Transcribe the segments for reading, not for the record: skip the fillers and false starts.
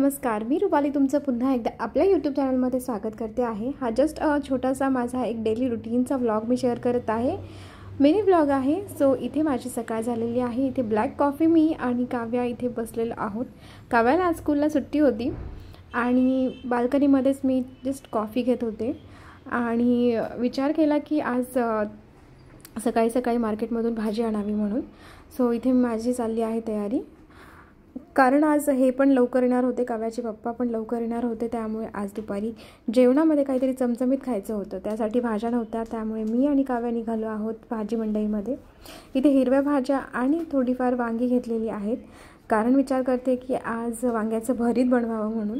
नमस्कार, मी रुपाली तुमचं पुन्हा एकदा आपल्या यूट्यूब चॅनलमध्ये स्वागत करते आहे। हा जस्ट छोटासा माझा एक डेली रुटीनचा व्लॉग मी शेअर करत आहे। मिनी व्लॉग आहे। सो इथे माझी सकाळ झालेली आहे। इथे ब्लॅक कॉफी मी आणि काव्या इथे बसलेलो आहोत। काव्याला आज स्कूलला सुट्टी होती आणि बाल्कनीमध्येच मी जस्ट कॉफी घेत होते आणि विचार केला की आज सकाळी सकाळी मार्केटमधून भाजी आणावी म्हणून। सो इथे माझी चालली आहे तयारी, कारण आज हे पण लवकर येणार होते, काव्याचे पप्पा पण लवकर येणार होते, त्यामुळे आज दुपारी जेवणामध्ये काहीतरी चमचमीत खायचं होतं। त्यासाठी भाज्या नव्हत्या, त्यामुळे मी आणि काव्या निघालो आहोत भाजी मंडईमध्ये। इथे हिरव्या भाज्या आणि थोडीफार वांगी घेतलेली आहेत, कारण विचार करते की आज वांग्याचं भरीत बनवावं म्हणून।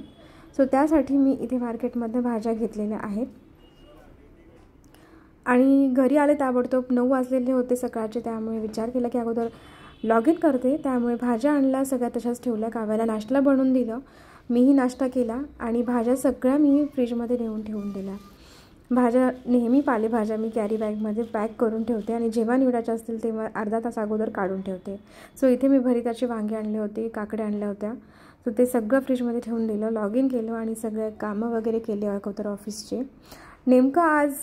सो त्यासाठी मी इथे मार्केटमध्ये भाज्या घेतलेल्या आहेत आणि घरी आले ताबडतोब 9 वाजलेले होते सकाळचे, त्यामुळे विचार केला की अगोदर लॉग इन करते। त्यामुळे भाज्या आणल्या, सगळ्या तशाच ठेवल्या। काव्याला नाश्ता बनवून दिलं, मीही नाश्ता केला आणि भाज्या सगळ्या मी फ्रीजमध्ये नेऊन ठेवून दिल्या। भाज्या नेहमी पालेभाज्या मी कॅरी बॅगमध्ये पॅक करून ठेवते आणि जेव्हा निवडायच्या असतील तेव्हा अर्धा तास अगोदर काढून ठेवते। सो इथे मी भरीताची वांगी आणले होते, काकड्या आणल्या होत्या, सो ते सगळं फ्रीजमध्ये ठेवून दिलं, लॉग इन केलं आणि सगळे कामं वगैरे केले अगोदर ऑफिसचे। नेमकं आज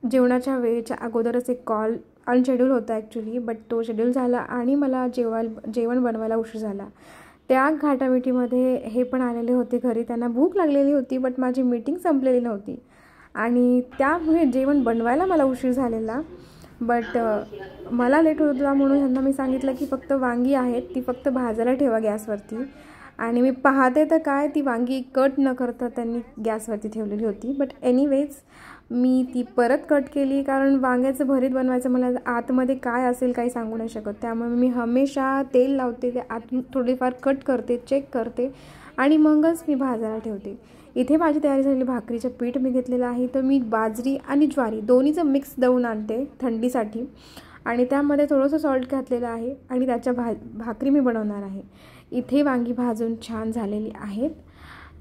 जेवणाच्या वेळेच्या अगोदरच एक कॉल अनशेड्यूल होता ॲक्च्युली, बट तो शेड्यूल झाला आणि मला जेवण बनवायला उशीर झाला। त्या घाटामिटीमध्ये हे पण आलेले होते घरी, त्यांना भूक लागलेली होती, बट माझी मीटिंग संपलेली नव्हती आणि त्यामुळे जेवण बनवायला मला उशीर झालेला। बट मला लेट होता म्हणून ह्यांना मी सांगितलं की फक्त वांगी आहेत, ती फक्त भाजायला ठेवा गॅसवरती। आणि मी पाहते तर काय, ती वांगी कट न करता त्यांनी गॅसवरती ठेवलेली होती। बट एनिवेज मी ती परत कट केली, कारण वांग्याचं भरीत बनवायचं मला आतमध्ये काय असेल काही सांगू नाही शकत, त्यामुळे मी हमेशा तेल लावते, ते आतून थोडीफार कट करते, चेक करते आणि मगच मी भाजायला ठेवते। इथे माझी तयारी झालेली, भाकरीचं पीठ मी घेतलेलं आहे, तर मी बाजरी आणि ज्वारी दोन्हीचं मिक्स दळून आणते थंडीसाठी आणि त्यामध्ये थोडंसं सॉल्ट घातलेलं आहे आणि त्याच्या भाकरी मी बनवणार आहे। इथे वांगी भाजून छान झालेली आहेत,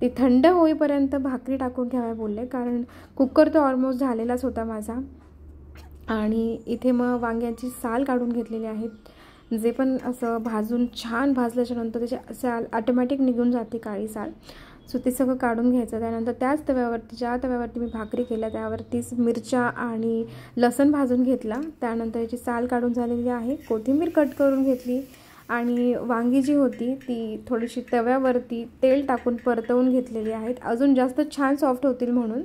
ते थंड होईपर्यंत भाकरी टाकून घ्याव्या बोलले, कारण कुकर तर ऑलमोस्ट झालेलाच होता माझा। आणि इथे मग वांग्याची साल काढून घेतलेली आहेत, जे पण असं भाजून छान भाजल्याच्यानंतर त्याची साल ऑटोमॅटिक निघून जाते, काळी साल। सो ते सगळं काढून घ्यायचं। त्यानंतर त्याच तव्यावरती, ज्या तव्यावरती मी भाकरी केल्या त्यावरतीच मिरच्या आणि लसूण भाजून घेतला। त्यानंतर याची साल काढून झालेली आहे, कोथिंबीर कट करून घेतली आणि वांगी जी होती ती थोडीशी तव्यावरती तेल टाकून परतवून घेतलेली आहेत, अजून जास्त छान सॉफ्ट होतील म्हणून।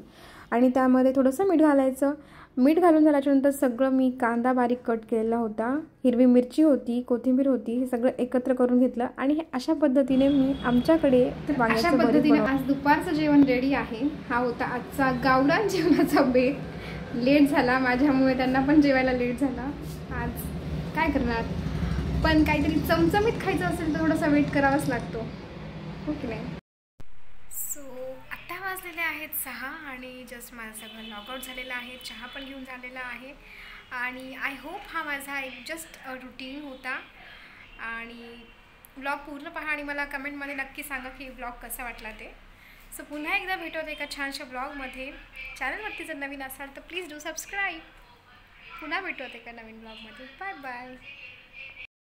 आणि त्यामध्ये थोडंसं मीठ घालायचं। मीठ घालून झाल्याच्यानंतर सगळं मी कांदा बारीक कट केलेला होता, हिरवी मिरची होती, कोथिंबीर होती, हे सगळं एकत्र करून घेतलं आणि अशा पद्धतीने मी आमच्याकडे वांग्याचं भरीत बनवलं। आज दुपारचं जेवण रेडी आहे। हा होता आजचा गावरान जेवणाचा बेत। लेट झाला माझ्यामुळे, त्यांना पण जेवायला लेट झाला। आज काय करणार, पण काहीतरी चमचमीत खायचं असेल तर थोडासा वेट करावाच लागतो, हो की नाही। सो आत्ता वाजलेले आहेत 6 आणि जस्ट माझं सगळं लॉगआउट झालेलं आहे, चहा पण घेऊन झालेला आहे आणि आय होप हा माझा एक जस्ट रुटीन होता। आणि ब्लॉग पूर्ण पहा आणि मला कमेंटमध्ये नक्की सांगा की ब्लॉग कसा वाटला ते। सो पुन्हा एकदा भेटूत एका छानशा ब्लॉगमध्ये। चॅनलवरती जर नवीन असाल तर प्लीज डू सबस्क्राईब। पुन्हा भेटूत एका नवीन ब्लॉगमध्ये। Bye bye.